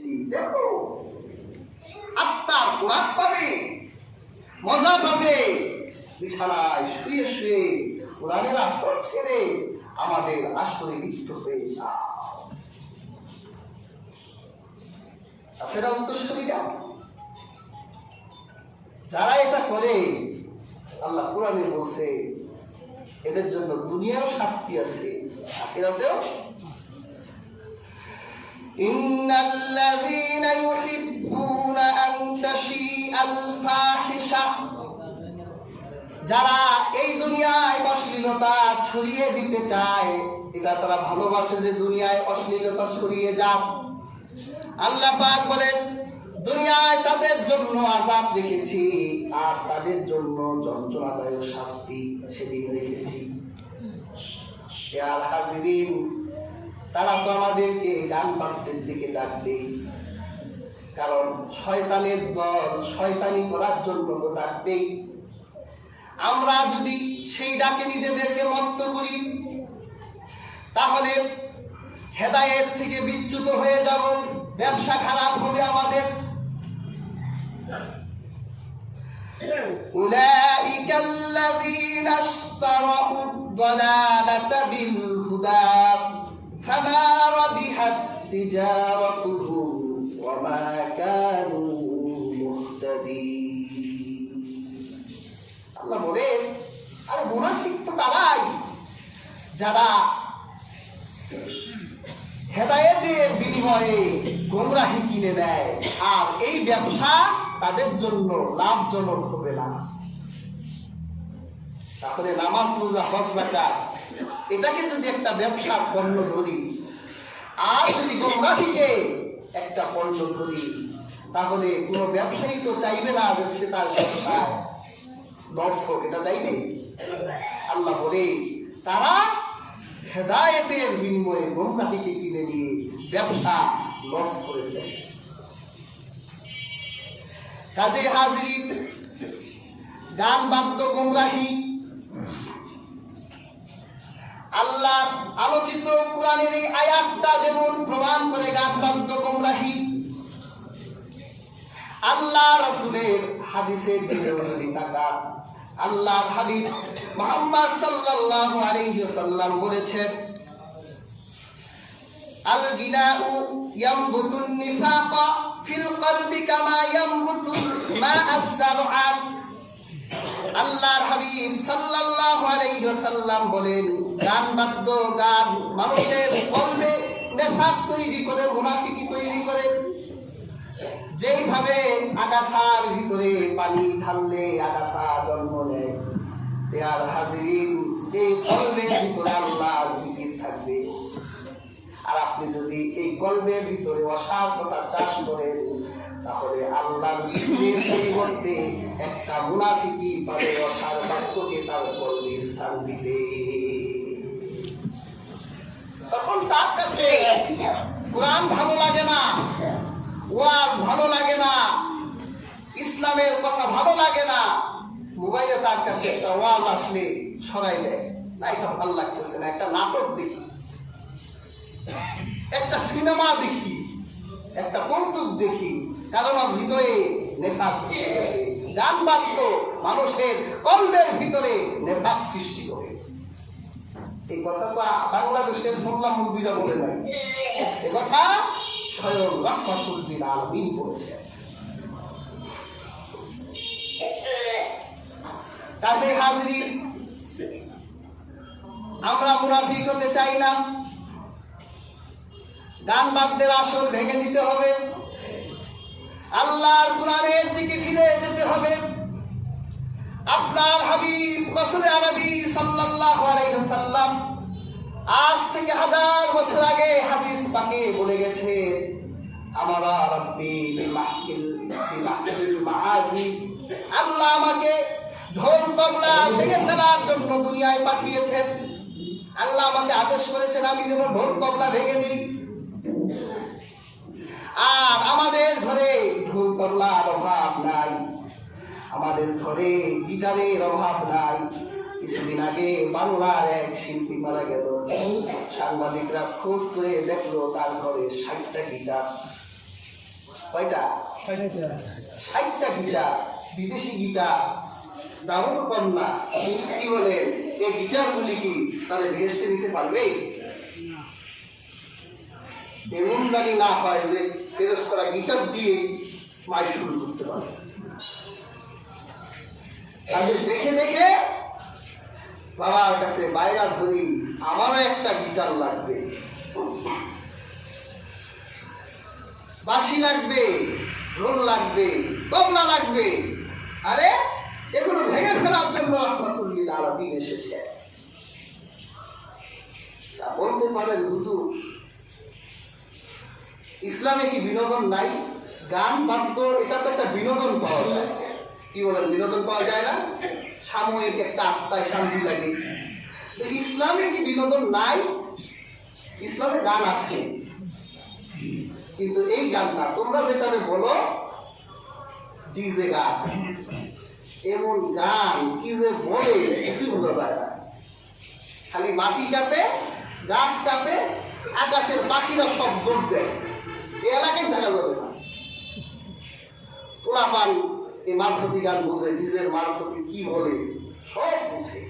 সৃষ্টি দেখো, আত্মার কোরআন পাবে, মজা পাবে, বিছানায় শুয়ে শুয়ে কোরআনের আত্মা ছেড়ে আমাদের আসরে লিপ্ত হয়ে যাও। সেটা উত্তরসূরিরা যারা এটা করে, আল্লাহ কোরআনে বলছে এদের জন্য দুনিয়াও শাস্তি আছে, আখিরাতেও। ইন্নাল্লাযীনা ইউহিব্বুনা আন তাশিআল ফাহিশা, যারা এই দুনিয়ায় অশ্লীলতা ছড়িয়ে দিতে চায়, এটা তারা ভালোবাসে যে দুনিয়ায় অশ্লীলতা ছড়িয়ে যাক। আল্লাহ পাক বলেন দুনিয়ায় তাদের জন্য আযাব রেখেছি আর তাদের জন্য যন্ত্রণাদায়ক শাস্তি সেদিন রেখেছি। ইয়া হাজিরিন, তারা তো আমাদেরকে গান বাদ্যের দিকে ডাকবে, কারণ শয়তানের দল শয়তানি করার জন্য তো ডাকবেই। আমরা যদি সেই ডাকে নিজেদেরকে মত্ত করি, তাহলে হেদায়েত থেকে বিচ্যুত হয়ে যাব, ব্যবসা খারাপ হবে আমাদের। উলাইকাল্লাযীনা ইশতারাউদ দালালাতা বিল হুদা ফামা রাবিহাত তিজারাতুহুম ওয়া মা কানু মুহতাদিন। আল্লাহ বলেন, আর মুনাফিক তো তারাই যারা হেদায়েতের বিনিময়ে গোমরাহি কিনে নেয়, আর এই ব্যবসা তাদের জন্য লাভজনক হবে না। তাহলে নামাজ, রোজা, হজ, যাকাত এটাকে যদি একটা ব্যবসার পণ্য ধরি, আর যদি গোমরাহিকে একটা পণ্য ধরি, তাহলে কোনো ব্যবসায়ী তো চাইবে না যে সে তার ব্যবসায় লস হোক, এটা চাইবে। আল্লাহ বলে তারা হেদায়েতের বিনিময়ে গোমরাহিকে কিনে নিয়ে ব্যবসা লস করে দেয়। কাজে হাজিরিন, গান বাদ্য গোমরাহি। আল্লাহ আলোচিত কোরআনের এই আয়াতটা যেমন প্রমাণ করে গান বাদ্য গোমরাহি, আল্লাহ রাসূলের হাদিসের দিকে যদি তাকান, আল্লাহ হাবিব মুহাম্মদ সাল্লাল্লাহু আলাইহি ওয়াসাল্লাম বলেছেন, আল গিনাউ ইয়ামবুতুন নিফাকা ফিল কলবি কামা ইয়ামবুতু মা'আজ যারআ। আল্লাহর হাবিব সাল্লাল্লাহু আলাইহি ওয়াসাল্লাম বলেন, গান বাদ্য গান মানুষের কলবে নিফাক তৈরি করে, মুনাফিকি তৈরি করে। যেইভাবে আগাছার ভিতরে পানি ঢাললে আগাছা জন্ম নেয়, আর হাজিরিন এই কলবের ভিতরে আল্লাহর জিকির থাকবে। আর আপনি যদি এই কলবের ভিতরে অসারতা চাষ করেন, তাহলে আল্লাহর জিকিরের পরিবর্তে একটা মুনাফিকি পাবে অসার বাক্যকে তার কলবে স্থান দিতে। তখন তার কাছে কোরআন ভালো লাগে না, ওয়াজ ভালো লাগে না, ইসলামের কথা ভালো লাগে না। মোবাইলে তার কাছে একটা ওয়াজ আসলে সরাই দেয়, না এটা ভালো লাগতেছে না, একটা নাটক দেখি, একটা সিনেমা দেখি, একটা কৌতুক দেখি, কারণ হৃদয়ে নেফাক ঢুকে গেছে। গান বাদ্য মানুষের কলবের ভিতরে নেফাক সৃষ্টি করে। এই কথা তো বাংলাদেশের মোল্লা মুরব্বিরা বলে নাই, এ কথা স্বয়ং রাহমাতুল লিল আলামিন বলেছেন। কাজে হাজিরিন, আমরা মুনাফিক হতে চাই না। গান বাদ্যের আসর ভেঙে দিতে হবে, আল্লাহর কোরআনের দিকে ফিরে যেতে হবে। আপনার হাবিব রাসূলে আরবি সাল্লাল্লাহু আলাইহি ওয়াসাল্লাম আজ থেকে 1000 বছর আগে হাদিস পাকে বলে গেছে, আমারা রাব্বি বিমাহকিল মাআসি, আল্লাহ আমাকে ঢোল তবলা ভেঙে ফেলার জন্য দুনিয়ায় পাঠিয়েছেন। আল্লাহ আমাকে আদেশ করেছেন আমি যেন ঢোল তবলা ভেঙে দিই। আর আমাদের ঘরে ঢোল তবলার অভাব নাই, আমাদের ঘরে গিটারের অভাব নাই। কিছুদিন আগে বাংলার এক শিল্পী মারা গেল, সাংবাদিকরা খোঁজ করে দেখলো তার ঘরে 60টা গিটার। কয়টা? 60টা গিটার, বিদেশি গিটার, দামও তো কম না। কি বলেন, এই গিটারগুলি কি তাহলে ভেস্টে নিতে পারবে? এমন জানি না হয় যে ফেরত করা গিটার দিয়ে মাইক শুরু করতে পারবে। তাদের দেখে দেখে বাবার কাছে বাইরা ধরি, আমারও একটা গিটার লাগবে, বাঁশি লাগবে, ঢোল লাগবে, তবলা লাগবে। আরে এগুলো ভেঙে ফেলার জন্য রহমাতুল্লিল আলামিন এসেছে। তা বলতে পারেন হুজুর, ইসলামে কি বিনোদন নাই? গান বাদ্য এটা তো একটা বিনোদন পাওয়া যায়। কি বলেন, বিনোদন পাওয়া যায় না? সাময়িক একটা আত্মায় শান্তি লাগে। ইসলামে কি বিনোদন নাই? ইসলামে গান আছে, কিন্তু এই গান না, তোমরা যেটা বলো ডিজে গান। এমন গান কি যে বলে কিছু বোঝা যায় না। খালি মাটি কাঁপে, গাছ কাঁপে, আকাশের পাখিরা সব দৌড় দেয়। এই এলাকায় থাকা যাবে না। পোলাপান এই মারফতি গান বোঝে, ডিজের মারফতি কি বলে সব বুঝে।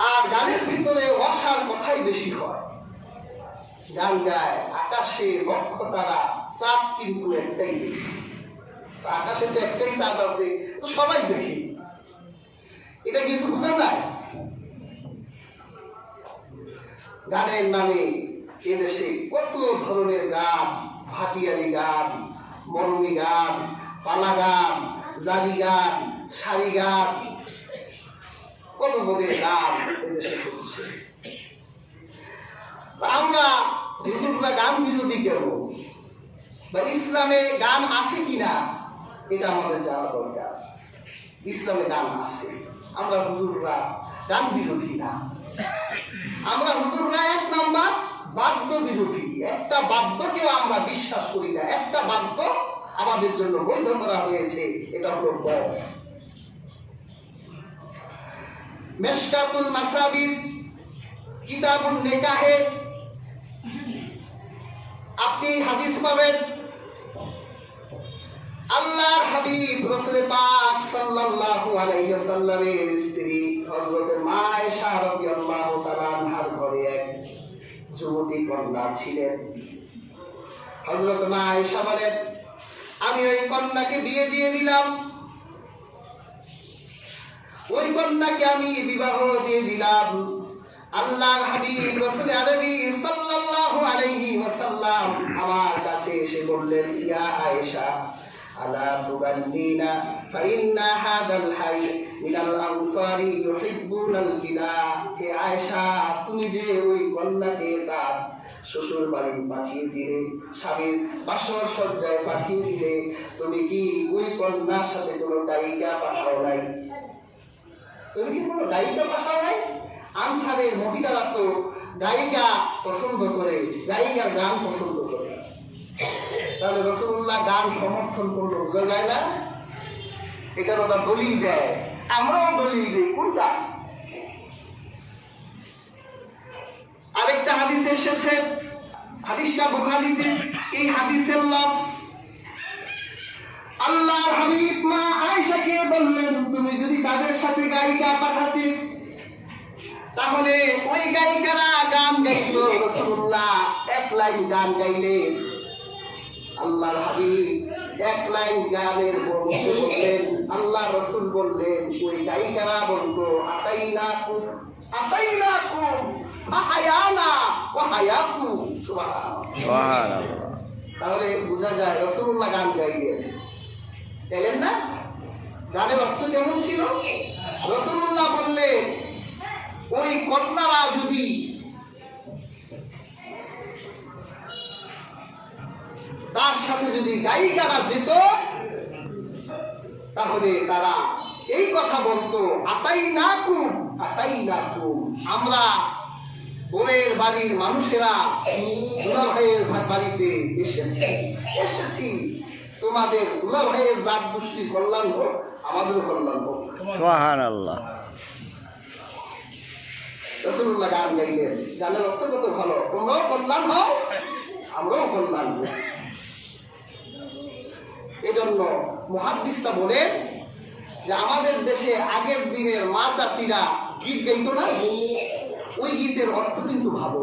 আর গানের ভিতরে অসার কথাই বেশি হয়। গান গায় আকাশে লক্ষ তারা, চাঁদ কিন্তু একটাই দেখি। আকাশে তো একটাই চাঁদ আছে, তো সবাই দেখি। এটা কিছু বোঝা যায়? গানের নামে এদেশে কত ধরনের গান, ভাটিয়ালি গান, মরমি গান, পালা গান, জালি গান, সারি গান, কত বদের গান এদেশে হচ্ছে। আমরা হুজুররা গান বিরোধী কেন, বা ইসলামে গান আছে কিনা এটা আমাদের জানা দরকার। ইসলামে গান আছে, আমরা হুজুররা গান বিরোধী না। আমরা হুজুররা 1 নাম্বার বাদ্য বিরোধী। একটা বাদ্যকেও আমরা বিশ্বাস করি না। একটা বাদ্য আমাদের জন্য বৈধ করা হয়েছে, এটা হলো বক্স। মেশকাতুল মাসাবির কিতাবুন নিকাহে আপনি হাদিস পাবেন, আল্লাহর হাবিব রাসূল পাক সাল্লাল্লাহু আলাইহি ওয়াসাল্লামের স্ত্রী হযরত মা আয়েশা রাদিয়াল্লাহু তাআলা আনহার ঘরে এক যুবতী কন্যা ছিলেন। হযরত মা আয়েশা বলেন, আমি ওই কন্যাকে বিয়ে দিয়ে দিলাম, ওই কন্যাকে আমি বিবাহ দিয়ে দিলাম। আল্লাহর হাবিব রাসূল আরবি সাল্লাল্লাহু আলাইহি ওয়াসাল্লাম আমার কাছে এসে বললেন, ইয়া আয়েশা আলা তুগান্নিনা ফাইন্না হাদাল হাই মিনাল আনসারি ইউহিব্বুনাল কিনা। হে আয়েশা, তুমি যে ওই কন্যাকে তার শ্বশুর বাড়ি পাঠিয়ে দিলে, স্বামীর বাসর সজ্জায় পাঠিয়ে দিলে, তুমি কি ওই কন্যার সাথে কোনো গায়িকা পাঠাও নাই? তুমি কি কোনো গায়িকা পাঠাও নাই? আনসারের মহিলারা তো গায়িকা পছন্দ করে, গায়িকার গান পছন্দ করে। তাহলে রাসূলুল্লাহ গান সমর্থন করলো, বোঝা যায় না? এটার ওরা দলিল দেয়, আমরাও দলিল দিই। কোনটা? আরেকটা হাদিসে এসেছে, হাদিসটা বুখারীতে। এই হাদিসের লফজ আল্লাহর হাবিব মা আয়েশাকে বললেন, তুমি যদি তাদের সাথে গায়িকা পাঠাতে তাহলে ওই গায়িকারা গান গাইত। রাসূলুল্লাহ 1 লাইন গান গাইলেন, আল্লাহর হাবিব 1 লাইন গানের মধ্যে বললেন, আল্লাহ রাসূল বললেন, ওই গায়িকারা বলতো আতাইনাকুম আতাইনাকুম আহায়ানা ওয়া হায়াকুম। সুবহানাল্লাহ। তাহলে বোঝা যায় রাসূলুল্লাহ গান গাইলেন, তাইলেন না? গানের অর্থ কেমন ছিল? রাসূলুল্লাহ বললেন, ওই কন্যারা যদি তার সাথে যদি গায়িকারা যেত তাহলে তারা এই কথা বলতো, আতাইনাকুম আতাইনাকুম, আমরা বোনের বাড়ির মানুষেরা দুলা ভাইয়ের বাড়িতে এসেছি, তোমাদের দুলা ভাইয়ের জাত গোষ্ঠীর কল্যাণ হোক, আমাদেরও কল্যাণ হোক। সুবহানাল্লাহ। রাসূলুল্লাহ গান গাইলেন, গানের অর্থ কত ভালো, তোমরাও কল্যাণ হও, আমরাও কল্যাণ হই। জন্য মুহাদ্দিসরা বলেন যে আমাদের দেশে আগের দিনের মা চাচিরা গীত গাইতো না, ওই গীতের অর্থ কিন্তু ভালো।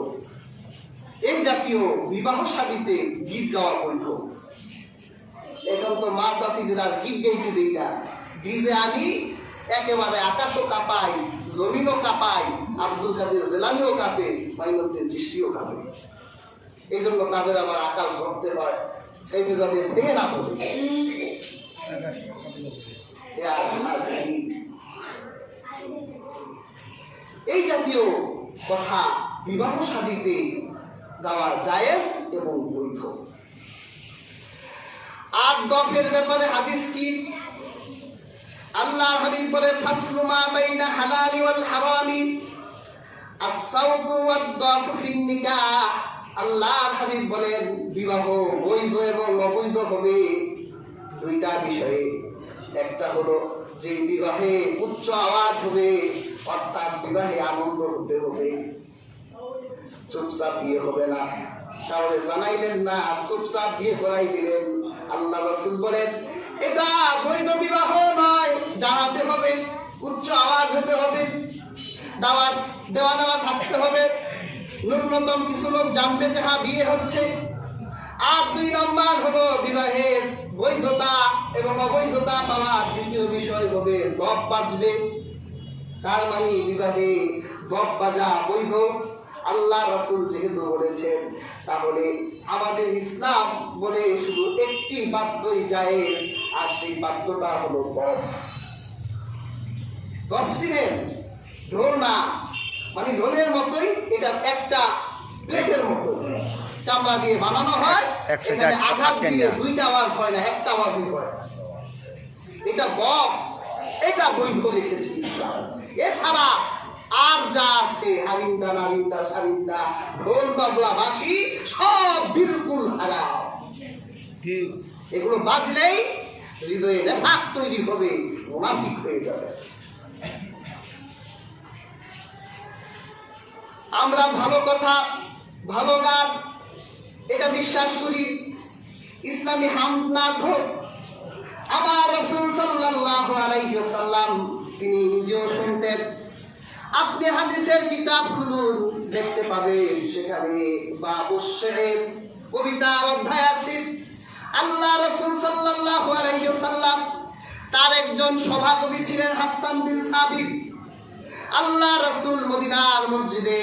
এই জাতীয় বিবাহ শাদীতে গীত গাওয়া বৈধ। এখন তো মা চাচিদের আর গীত গাইতে দেই না, ডিজে আনি একেবারে আকাশও কাঁপায়, জমিনও কাঁপায়, আব্দুল কাদের জেলানিও কাঁপে, মাইনুদ্দিন চিশতিও কাঁপে। এই জন্য তাদের আবার আকাশ ধরতে হয়, এই যাদের ভেঙে না পড়ে। এই জাতীয় কথা বিবাহ শাদীতে গাওয়া জায়েজ এবং বৈধ। আর দফের ব্যাপারে হাদিস কি? আল্লাহর হাবিব বলে ফাসলু মা বাইনা হালালি ওয়াল হারামি আস-সাওতু ওয়াদ-দাফু ফিন নিকাহ। আল্লাহর হাবিব বলেন বিবাহ বৈধ এবং অবৈধ হবে দুইটা বিষয়ে। একটা হলো যে বিবাহে উচ্চ আওয়াজ হবে, অর্থাৎ বিবাহে আনন্দ হতে হবে, চুপচাপ বিয়ে হবে না। তাহলে জানাইলেন না, চুপচাপ বিয়ে করাই দিলেন। আল্লাহ রাসূল বলেন এটা বৈধ বিবাহ নয়, জানাতে হবে, উচ্চ আওয়াজ হতে হবে, দাওয়াত দেওয়া নেওয়া থাকতে হবে, ন্যূনতম কিছু লোক জানবে যে হ্যাঁ বিয়ে হচ্ছে। আর 2 নম্বর হলো বিবাহের বৈধতা এবং অবৈধতা পাওয়ার দ্বিতীয় বিষয় হবে দফ বাজবে। তার মানে বিবাহে দফ বাজা বৈধ। আল্লাহ রাসূল যেহেতু বলেছেন, তাহলে আমাদের ইসলাম বলে শুধু একটি বাদ্যই জায়েজ, আর সেই বাদ্যটা হলো দফ। দফ চিনেন? ঢোল না, মানে ঢোলের মতোই, এটা একটা প্লেটের মতো চামড়া দিয়ে বানানো হয়, এখানে আঘাত দিয়ে 2টা আওয়াজ হয় না, একটা আওয়াজই হয়। এটা দফ, এটা বৈধ রেখেছে ইসলাম। এছাড়া আর যা আছে হারিন্দা, নারিন্দা, সারিন্দা, ঢোল, তবলা, বাঁশি সব বিলকুল হারাম। এগুলো বাজলেই হৃদয়ে নেফাক তৈরি হবে, মুনাফিক হয়ে যাবে। আমরা ভালো কথা, ভালো গান এটা বিশ্বাস করি, ইসলামী হামদ নাত হোক। আমার রাসূল সাল্লাল্লাহু আলাইহি ওয়াসাল্লাম তিনি নিজেও শুনতেন। আপনি হাদিসের কিতাব খুলুন, দেখতে পাবেন সেখানে বাবুশ শের কবিতার অধ্যায় আছে। আল্লাহ রাসূল সাল্লাল্লাহু আলাইহি ওয়াসাল্লাম তার একজন সভাকবি ছিলেন হাসান বিন সাবিত। আল্লাহ রাসূল মদিনার মসজিদে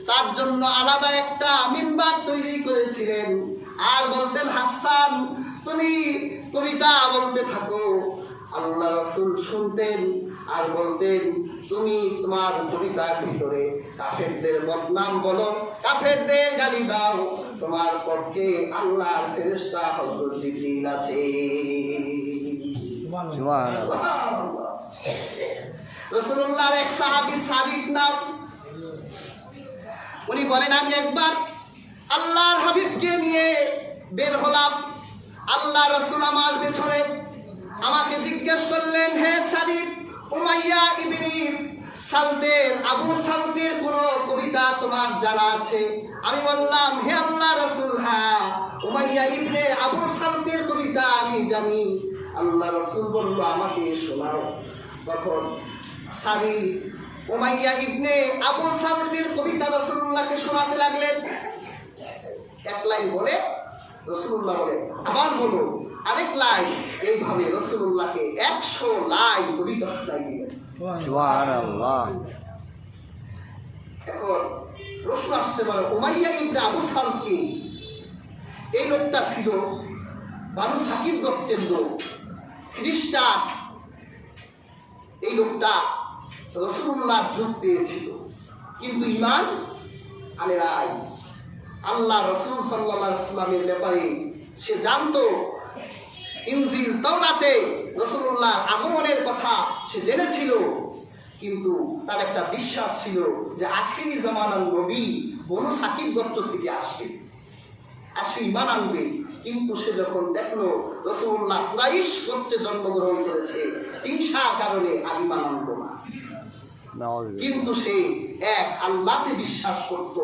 তার জন্য আলাদা একটা মিম্বার তৈরি করেছিলেন, আর বলতেন হাসান তুমি কবিতা বলতে থাকো। আল্লাহ রাসূল শুনতেন আর বলতেন তুমি তোমার কবিতার ভিতরে কাফেরদের বদনাম বলো, কাফেরদের গালি দাও, তোমার পক্ষে আল্লাহর ফেরেশতা হযরত জিবরিল আছে। সুবহানাল্লাহ। রাসূলুল্লাহর এক সাহাবী সাদিক নাম, উনি বলেন আমি একবার আল্লাহর হাবিবকে নিয়ে বের হলাম। আল্লাহ রাসূল আমার পেছনে, আমাকে জিজ্ঞেস করলেন হে সাদিক, উমাইয়া ইবনে সালতের, আবু সালতের কোন কবিতা তোমার জানা আছে? আমি বললাম হে আল্লাহ রাসূল, হ্যাঁ উমাইয়া ইবনে আবু সালতের কবিতা আমি জানি। আল্লাহ রাসূল বলল আমাকে শোনাও। তখন সাদিক উমাইয়া ইবনে আবু সালতের কবিতা রাসূলুল্লাহকে শোনাতে লাগলেন। এক লাইন বলে রাসূলুল্লাহ বলে আবার বলো আরেক লাইন, এইভাবে রাসূলুল্লাহকে 100 লাইন কবিতা শোনাইলেন। সুবহানাল্লাহ। এখন প্রশ্ন আসতে পারে উমাইয়া ইবনে আবু সালত কে? এই লোকটা ছিল বানু সাকিব গোত্রের লোক, খ্রিস্টান। এই লোকটা রাসূলুল্লাহর যুগ পেয়েছিল, কিন্তু ঈমান আনে নাই। আল্লাহ রাসূল সাল্লাল্লাহু আলাইহি ওয়াসাল্লামের ব্যাপারে সে জানতো, ইনজিল তাওরাতে রাসূলুল্লাহর আগমনের কথা সে জেনেছিল, কিন্তু তার একটা বিশ্বাস ছিল যে আখিরি জামানার নবী বনু সাকিব গোত্র থেকে আসবে, আর সে ঈমান আনবে। কিন্তু সে যখন দেখলো রাসূলুল্লাহ কুরাইশ গোত্রে জন্মগ্রহণ করেছে, হিংসার কারণে আর ঈমান আনলো না। কিন্তু সে এক আল্লাহতে বিশ্বাস করত,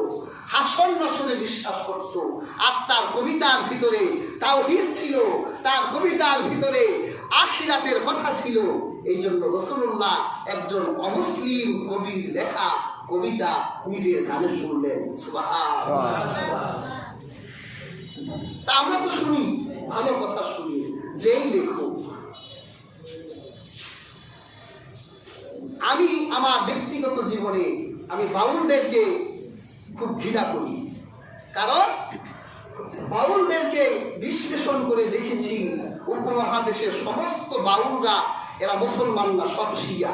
হাসন নসরে বিশ্বাস করত, আর তার কবিতার ভিতরে তাওহীদ ছিল, তার কবিতার ভিতরে আখিরাতের কথা ছিল। এই জন্য রাসূলুল্লাহ একজন অমুসলিম কবির লেখা কবিতা নিজের কানে শুনলেন। সুবহানাল্লাহ। তা আমরা তো শুনি, ভালো কথা শুনি, যেই লেখক। আমি আমার ব্যক্তিগত জীবনে আমি বাউলদেরকে খুব ঘৃণা করি, কারণ বাউলদেরকে বিশ্লেষণ করে দেখেছি উপমহাদেশের সমস্ত বাউলরা এরা মুসলমান না, সব শিয়া।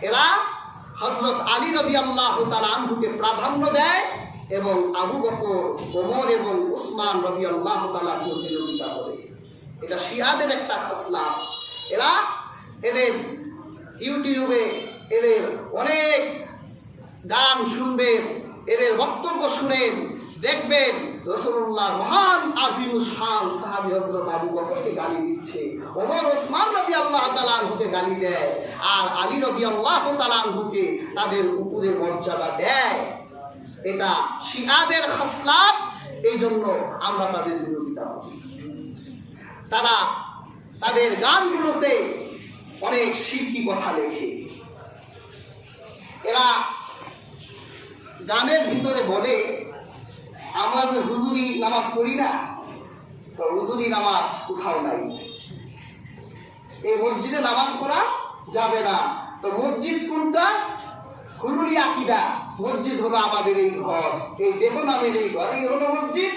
এরা হযরত আলী রাদিয়াল্লাহু তাআলা আনহুকে প্রাধান্য দেয় এবং আবু বকর, ওমর এবং উসমান রাদিয়াল্লাহু তাআলাকে বিরোধিতা করে। এটা শিয়াদের একটা খাসলাত। এদের ইউটিউবে এদের অনেক গান শুনবেন, এদের বক্তব্য শুনেন, দেখবেন রাসূলুল্লাহর মহান আজিমুস শান সাহাবী হযরত আবু বকরকে গালি দিচ্ছে, ওমর ওসমান রাদিয়াল্লাহু তাআলা আনহুকে গালি দেয়, আর আলী রাদিয়াল্লাহু তাআলা আনহুকে তাদের উপরে মর্যাদা দেয়। এটা শিয়াদের খাসলাত। এই জন্য আমরা তাদের বিরোধিতা করি। তারা তাদের গানগুলোতে অনেক শিরকি কথা লেখে। এরা গানের ভিতরে বলে, আমরা যে হুজুরি নামাজ পড়ি না, তো হুজুরি নামাজ কোথাও নাই, এই মসজিদে নামাজ পড়া যাবে না। তো মসজিদ কোনটা? হুলুলি আকীদা। মসজিদ হলো আমাদের এই ঘর, এই দেহ নামের এই ঘর, এই হলো মসজিদ।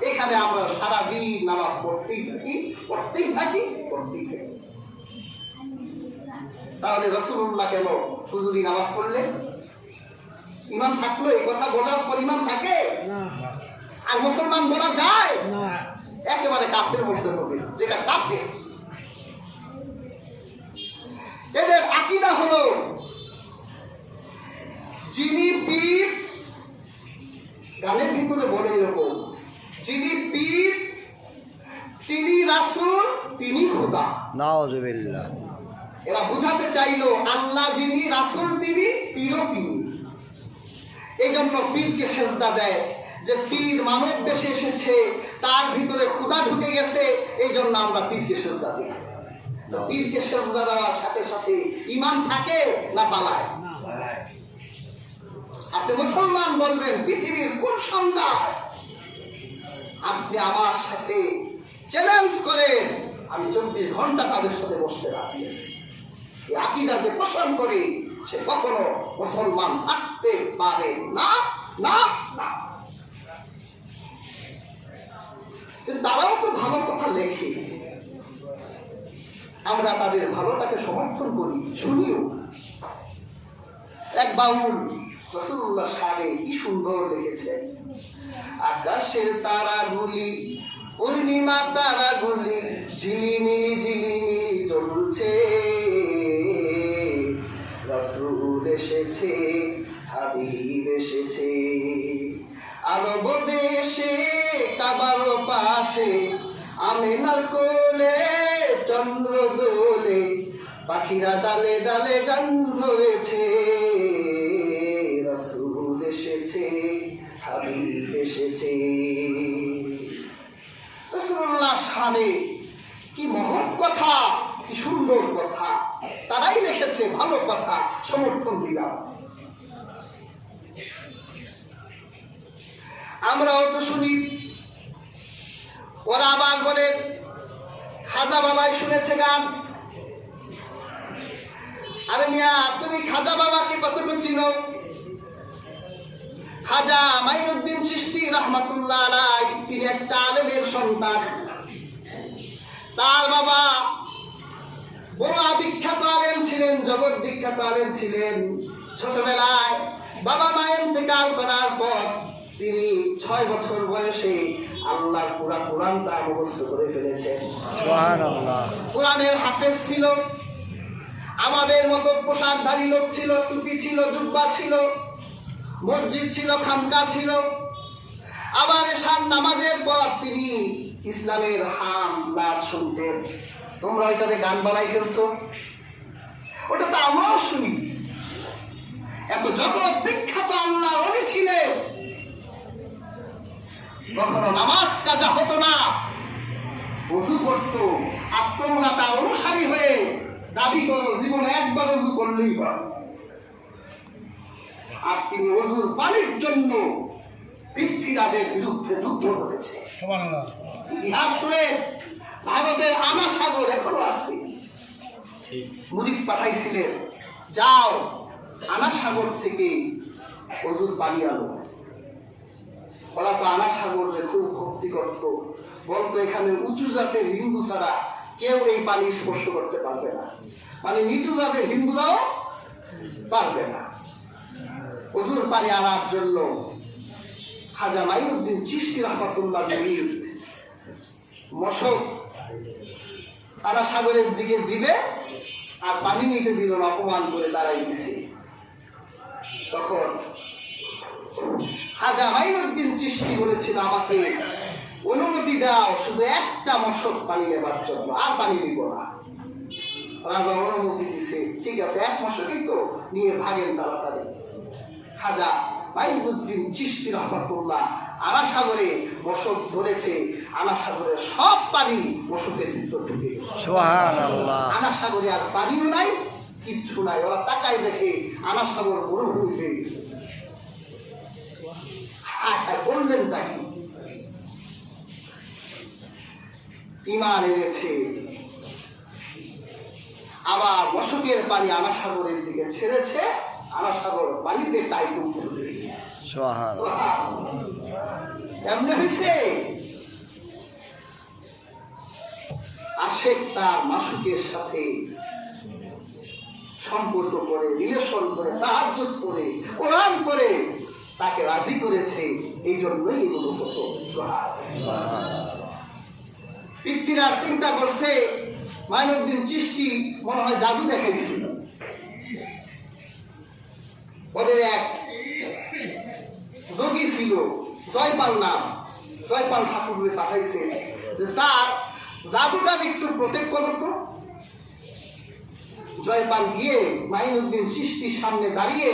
এখানে আমরা সারাদিন নামাজ পড়তেই থাকি। তাহলে রাসূলুল্লাহ কেন হুজুরি নামাজ পড়লেন? ইমান থাকলো এই কথা বলার পর ইমান থাকে? আর মুসলমান বলা যায়? একেবারে কাফের বলতে হবে, যেটা কাফের। এদের আকীদা হলো যিনি পীর, গানের ভিতরে বলে এরকম, যিনি পীর তিনি রাসূল তিনি খোদা। নাউযুবিল্লাহ। এরা বুঝাতে চাইলো আল্লাহ যিনি, রাসূল তিনি, পীরও তিনি। এই জন্য পীরকে সেজদা দেয়, যে পীর মানব বেশে এসেছে, তার ভিতরে খোদা ঢুকে গেছে, এই জন্য আমরা পীরকে সেজদা দিই। তো পীরকে সেজদা দেওয়ার সাথে সাথে ঈমান থাকে না পালায়? আপনি মুসলমান বলবেন পৃথিবীর কোন সন্তান? আপনি আমার সাথে চ্যালেঞ্জ করেন, আমি 24 ঘন্টা তাদের সাথে বসতে রাজি আছি। এই আকীদা যে পোষণ করে সে কখনো মুসলমান থাকতে পারে না, না না। তারাও তো ভালো কথা লেখে, আমরা তাদের ভালোটাকে সমর্থন করি, শুনিও। এক বাউল রাসূলুল্লাহ সাহেব কি সুন্দর লিখেছেন, আকাশের তারাগুলি, পূর্ণিমা তারাগুলি ঝিলিমিলি ঝিলিমিলি জ্বলছে, রাসূল এসেছে, হাবিব এসেছে, আরব দেশে কাবার পাশে আমিনার কোলে চন্দ্র দোলে, পাখিরা ডালে ডালে গান ধরেছে, রাসূল এসেছে, হাবিব এসেছে। রাসূলুল্লাহ শানে কি মহৎ কথা, কি সুন্দর কথা, তারাই লিখেছে, ভালো কথা, সমর্থন দিলাম। আমরাও তো শুনি। ওরা আবার বলে খাজা বাবাই শুনেছে গান। আরে মিয়া, তুমি খাজা বাবাকে কতটুকু চিনো? খাজা মাইনুদ্দিন চিশতি রাহমাতুল্লাহ আলাইহি, তিনি একটা আলেমের সন্তান। তার বাবা বড় বিখ্যাত আলেম ছিলেন, জগৎ বিখ্যাত আলেম ছিলেন। ছোটবেলায় বাবা মা ইন্তেকাল করার পর তিনি 6 বছর বয়সে আল্লাহর পুরা কোরআনটা মুখস্থ করে ফেলেছেন। সুবহানাল্লাহ। কোরআনের হাফেজ ছিল। আমাদের মতো পোশাকধারী লোক ছিল, টুপি ছিল, জুব্বা ছিল, মসজিদ ছিল, খানকা ছিল। আবার এশার নামাজের পর তিনি ইসলামের হাম নাচ শুনতেন। তোমরা ওইটাতে গান বানাই ফেলছো, ওটা তো আমরাও শুনি। এত জগৎ বিখ্যাত আল্লাহ ওলি ছিলেন, কখনো নামাজ কাজা হতো না, ওযু করত। আর তোমরা তার অনুসারী হয়ে দাবি করো জীবনে একবার ওযু করলেই হয়। আর তিনি ওযুর পানির জন্য পৃথ্বীরাজের বিরুদ্ধে যুদ্ধ করেছে। ইতিহাস করে ভারতের আনা সাগর এখনো আছে। মুরিদ পাঠাইছিলেন, যাও আনা সাগর থেকে ওযুর পানি আনো। ওরা তো আনা সাগরে খুব ভক্তি করত, বলতো এখানে উঁচু জাতের হিন্দু ছাড়া কেউ এই পানি স্পর্শ করতে পারবে না, মানে নিচু জাতের হিন্দুরাও পারবে না। ওযুর পানি আনার জন্য খাজা মাইনুদ্দিন চিশতি রাহমাতুল্লাহ আলাইহি মশক আনা সাগরের দিকে দিবে আর পানি নিতে দিল না, অপমান করে দাঁড়াই দিছে। তখন খাজা মাইনুদ্দিন চিশতি বলেছিল, আমাকে অনুমতি দাও শুধু একটা মশক পানি নেবার জন্য, আর পানি দিব না। রাজা অনুমতি দিছে, ঠিক আছে এক মশকই তো, নিয়ে ভাগেন তাড়াতাড়ি। খাজা মাইনুদ্দিন চিশতি রাহমাতুল্লাহ আনা সাগরে মশক ধরেছে, আনা সাগরের সব পানি মশকের ভিতর ঢুকে গেছে। সুবহানাল্লাহ। আনা সাগরে আর পানিও নাই, কিচ্ছু নাই। ওরা তাকায় দেখে আনা সাগর মরুভূমি হয়ে গেছে। আর বললেন তাকে ঈমান এনেছে, আবার মশকের পানি আনা সাগরের দিকে ছেড়েছে, আনা সাগর পানিতে টাইটুম করে এমনি হয়েছে। আশেক তার মাসুকের সাথে সম্পর্ক করে, রিলেশন করে, তাহাজ্জুদ করে, কোরআন করে তাকে রাজি করেছে। এই জন্যই এগুলো হতো। পৃথ্বীরাজ চিন্তা করছে মাইনুদ্দিন চিশতি মনে হয় জাদু দেখাইছিল। ওদের এক যোগী ছিল জয়পাল নাম, জয়পাল ঠাকুরে পাঠাইছে যে তার জাদুটা একটু প্রোটেক্ট করো তো। জয়পাল গিয়ে মাইনুদ্দিন চিশতির সামনে দাঁড়িয়ে,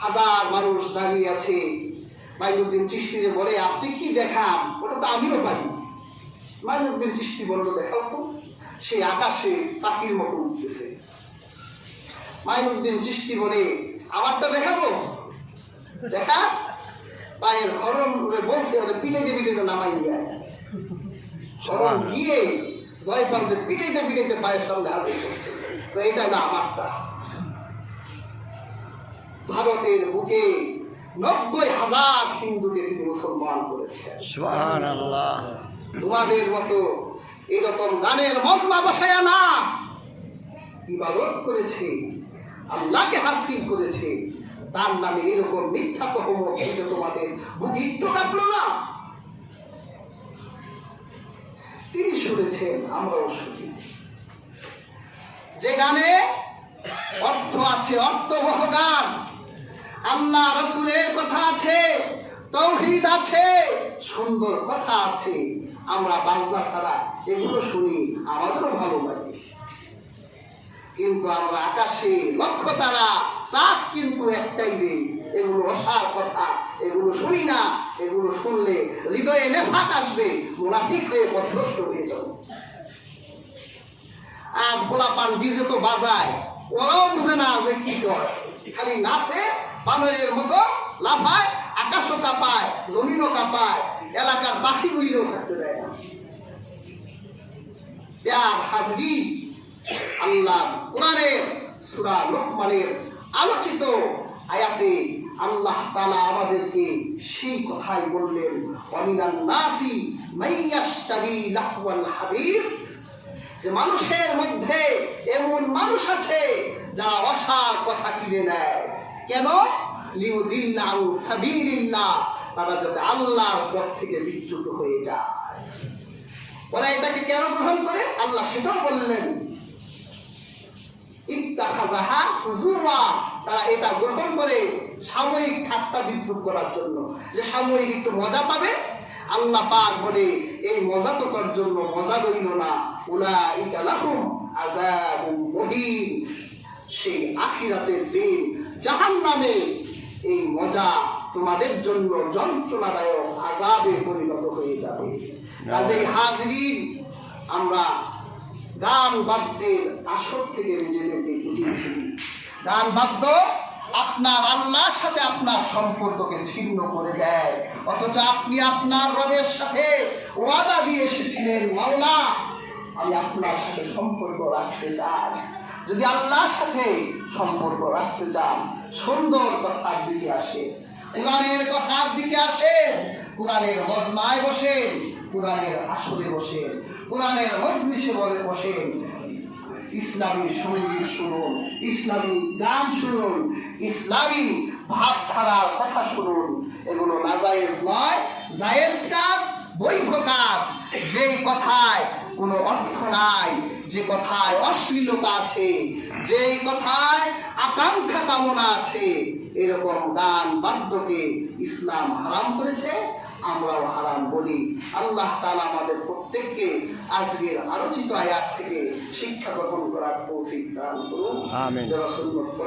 হাজার মানুষ দাঁড়িয়ে আছে, মাইনুদ্দিন চিশতিরে বলে, আপনি কি দেখান, ওটা তো আমিও পারি। মাইনুদ্দিন চিশতি বলল, দেখাও তো। সে আকাশে পাখির মতো উঠতেছে। মাইনুদ্দিন চিশতি বলে, আমারটা দেখাবো, দেখা। পায়ের খরম বলছে, ওদের পিটাইতে পিটাইতে নামাই নিয়ে খরম গিয়ে জয়পালদের পিটাইতে পিটাইতে পায়ের সামনে হাজির করছে। তো এটা না আমারটা। ভারতের বুকে ৯০,০০০ হিন্দুকে তিনি মুসলমান করেছেন। সুবহানাল্লাহ। তোমাদের মতো এরকম গানের মজমা বসায়া না, ইবাদত করেছে, আল্লাহকে হাসিল করেছে, তার নামে এরকম মিথ্যা তহমত দিতে তোমাদের বুক একটু কাঁপলো না? তিনি শুনেছেন, আমরাও শুনি। যে গানে অর্থ আছে, অর্থবহ গান, আল্লাহ রাসূলের কথা আছে, তাওহীদ আছে, সুন্দর কথা আছে, আমরা বাজনা ছাড়া এগুলো শুনি, আমাদেরও ভালো লাগে। কিন্তু আমরা আকাশে লক্ষ তারা, চাঁদ কিন্তু একটাই রে, এগুলো অসার কথা, এগুলো শুনি না। এগুলো শুনলে হৃদয়ে নেফাক আসবে, মুনাফিক হয়ে পথভ্রষ্ট হয়ে যাব। আর পোলাপান ডিজে তো বাজায়, ওরাও বুঝে না যে কি করে, খালি নাচে, বানরের মতো লাফায়, আকাশও কাঁপায়, জমিনও কাঁপায়, এলাকার পাখিগুলিও থাকতে দেয় না। হাজরি আল্লাহ কোরআনের সূরা লোকমানের আলোচিত আয়াতে আল্লাহ তাআলা আমাদেরকে সেই কথাই বললেন, ওয়ামিনান নাসি মাইয়াশতারি লাহওয়াল হাদিস, যে মানুষের মধ্যে এমন মানুষ আছে যারা অসার কথা কিনে নেয়। কেন? লিউদিল্লা আন সাবিলিল্লাহ, তারা যাতে আল্লাহর পথ থেকে বিচ্যুত হয়ে যায়। ওরা এটাকে কেন গ্রহণ করে আল্লাহ সেটাও বললেন, ইত্তাখাযাহা হুজুরা, তারা এটা গ্রহণ করে সাময়িক ঠাট্টা বিদ্রুপ করার জন্য, যে সাময়িক একটু মজা পাবে। আল্লাহ পাক বলে, এই মজা তো তার জন্য মজা রইল না, উলাইকা লাহুম আযাবুন মুহিন, সেই আখিরাতের দিন জাহান্নামে এই মজা তোমাদের জন্য যন্ত্রণাদায়ক আযাবে পরিণত হয়ে যাবে। কাজেই হাজিরিন, আমরা গান বাদ্যের আসর থেকে নিজেদেরকে গুটিয়ে ফেলি। গান বাদ্য আপনার আল্লাহর সাথে আপনার সম্পর্ককে ছিন্ন করে দেয়, অথচ আপনি আপনার রবের সাথে ওয়াদা দিয়ে এসেছিলেন, মাওলা আমি আপনার সাথে সম্পর্ক রাখতে চাই। যদি আল্লাহর সাথে সম্পর্ক রাখতে চান, সুন্দর কথার দিকে আসে, কোরআনের কথার দিকে আসে, কোরআনের মজমায় বসে, কোরআনের আসরে বসে, কোরআনের মজলিসে বসে ইসলামী সঙ্গীত শুনুন, ইসলামী গান শুনুন, ইসলামী ভাবধারার কথা শুনুন। এগুলো নাজায়েজ নয়, জায়েজ কাজ, বৈধ কাজ। যেই কথায় কোনো অর্থ নাই, যে কথায় অশ্লীলতা আছে, যেই কথায় আকাঙ্ক্ষা কামনা আছে, এরকম গান বাদ্যকে ইসলাম হারাম করেছে, আমরাও হারাম বলি। আল্লাহ তাআলা আমাদের প্রত্যেককে আজকের আলোচিত আয়াত থেকে শিক্ষা গ্রহণ করার তৌফিক দান করুন। আমিন।